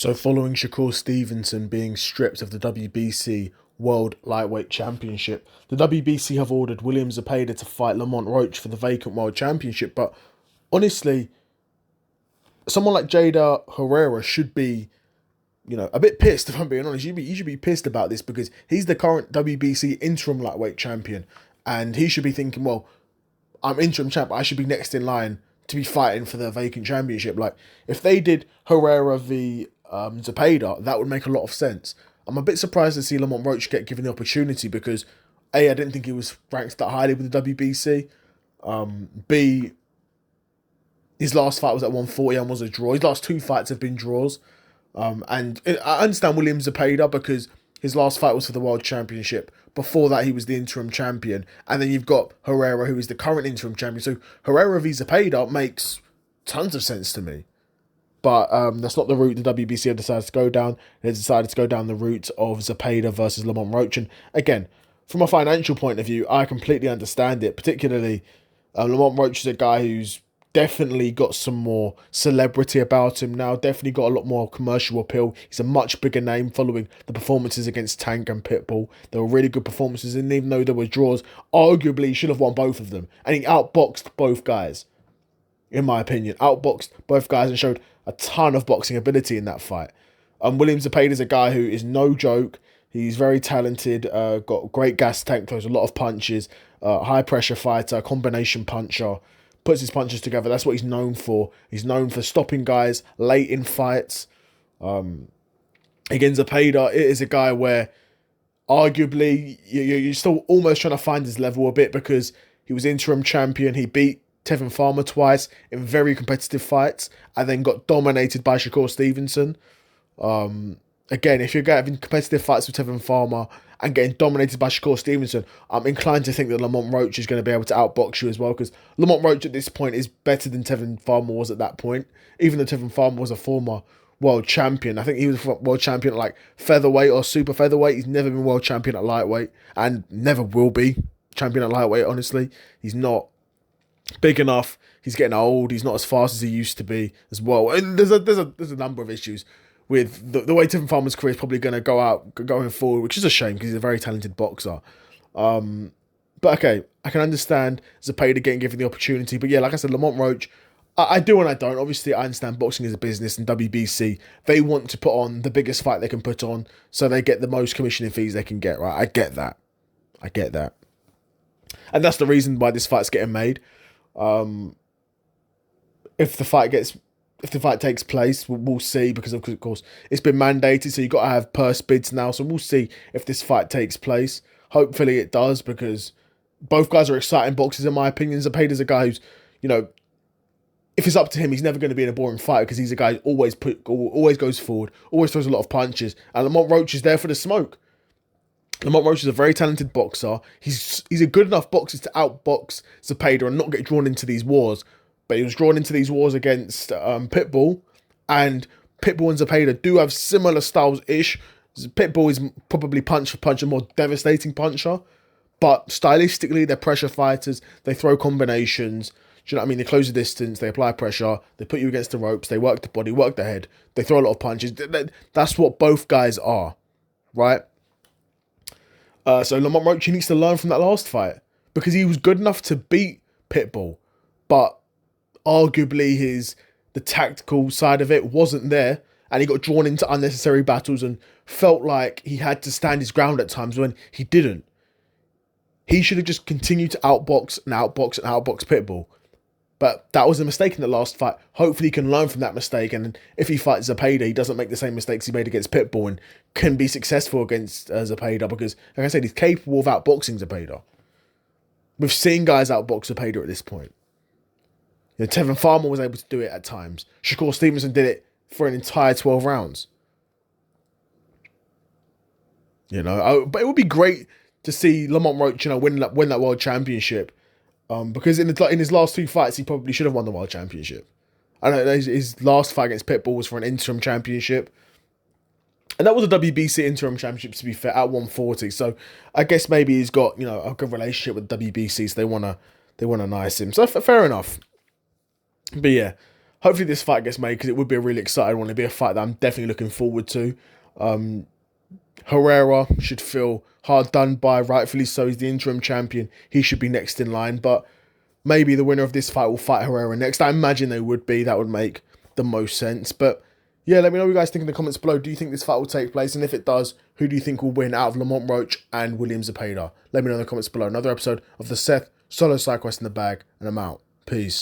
So, following Shakur Stevenson being stripped of the WBC World Lightweight Championship, the WBC have ordered William Zepeda to fight Lamont Roach for the vacant World Championship. But honestly, someone like Jada Herrera should be, a bit pissed, if I'm being honest. You should be pissed about this because he's the current WBC interim lightweight champion. And he should be thinking, well, I'm interim champ. I should be next in line to be fighting for the vacant championship. Like, if they did Herrera v Zepeda, that would make a lot of sense. I'm a bit surprised to see Lamont Roach get given the opportunity because A, I didn't think he was ranked that highly with the WBC. B, his last fight was at 140 and was a draw. His last two fights have been draws. And I understand William Zepeda because his last fight was for the World Championship. Before that, he was the interim champion. And then you've got Herrera, who is the current interim champion. So Herrera v Zepeda makes tons of sense to me. But that's not the route the WBC have decided to go down. They decided to go down the route of Zepeda versus Lamont Roach. And again, from a financial point of view, I completely understand it. Particularly, Lamont Roach is a guy who's definitely got some more celebrity about him now. Definitely got a lot more commercial appeal. He's a much bigger name following the performances against Tank and Pitbull. They were really good performances, and even though there were draws, arguably he should have won both of them. And he outboxed both guys, in my opinion. Outboxed both guys and showed a ton of boxing ability in that fight. William Zepeda is a guy who is no joke. He's very talented, got great gas tank, throws a lot of punches, high pressure fighter, combination puncher, puts his punches together. That's what he's known for. He's known for stopping guys late in fights. Again, Zepeda, it is a guy where arguably you're still almost trying to find his level a bit because he was interim champion. He beat Tevin Farmer twice in very competitive fights and then got dominated by Shakur Stevenson. Again, if you're having competitive fights with Tevin Farmer and getting dominated by Shakur Stevenson, I'm inclined to think that Lamont Roach is going to be able to outbox you as well, because Lamont Roach at this point is better than Tevin Farmer was at that point. Even though Tevin Farmer was a former world champion, I think he was world champion at like featherweight or super featherweight. He's never been world champion at lightweight and never will be champion at lightweight, honestly. He's not big enough. He's getting old. He's not as fast as he used to be as well. And there's a number of issues with the way Tevin Farmer's career is probably going to go out going forward, which is a shame because he's a very talented boxer. But okay, I can understand Zepeda getting given the opportunity. But yeah, like I said, Lamont Roach, I do and I don't. Obviously, I understand boxing is a business, and WBC, they want to put on the biggest fight they can put on so they get the most commissioning fees they can get, right? I get that. And that's the reason why this fight's getting made. If the fight takes place, we'll see, because of course it's been mandated, so you've got to have purse bids now. So we'll see if this fight takes place. Hopefully it does, because both guys are exciting boxers in my opinion. Zepeda's a guy who's, if it's up to him, he's never going to be in a boring fight because he's a guy who always goes forward, always throws a lot of punches. And Lamont Roach is there for the smoke. Lamont Roach is a very talented boxer. He's a good enough boxer to outbox Zepeda and not get drawn into these wars. But he was drawn into these wars against Pitbull, and Pitbull and Zepeda do have similar styles-ish. Pitbull is probably punch for punch a more devastating puncher, but stylistically they're pressure fighters. They throw combinations. Do you know what I mean? They close the distance, they apply pressure, they put you against the ropes, they work the body, work the head, they throw a lot of punches. That's what both guys are, right? So Lamont Roach needs to learn from that last fight, because he was good enough to beat Pitbull, but arguably the tactical side of it wasn't there, and he got drawn into unnecessary battles and felt like he had to stand his ground at times when he didn't. He should have just continued to outbox Pitbull. But that was a mistake in the last fight. Hopefully he can learn from that mistake, and if he fights Zepeda, he doesn't make the same mistakes he made against Pitbull and can be successful against Zepeda, because, like I said, he's capable of outboxing Zepeda. We've seen guys outbox Zepeda at this point. Tevin Farmer was able to do it at times. Shakur Stevenson did it for an entire 12 rounds. But it would be great to see Lamont Roach, win that world championship. Because in his last two fights, he probably should have won the world championship. I know his last fight against Pitbull was for an interim championship. And that was a WBC interim championship, to be fair, at 140. So I guess maybe he's got, a good relationship with WBC, so they wanna nice him. So fair enough. But yeah, hopefully this fight gets made because it would be a really exciting one. It'd be a fight that I'm definitely looking forward to. Herrera should feel hard done by, rightfully so. He's the interim champion. He should be next in line, but maybe the winner of this fight will fight Herrera next. I imagine they would be. That would make the most sense. But yeah, let me know what you guys think in the comments below. Do you think this fight will take place? And if it does, who do you think will win out of Lamont Roach and William Zepeda? Let me know in the comments below. Another episode of the Seth Solo Side Quest in the bag, and I'm out. Peace.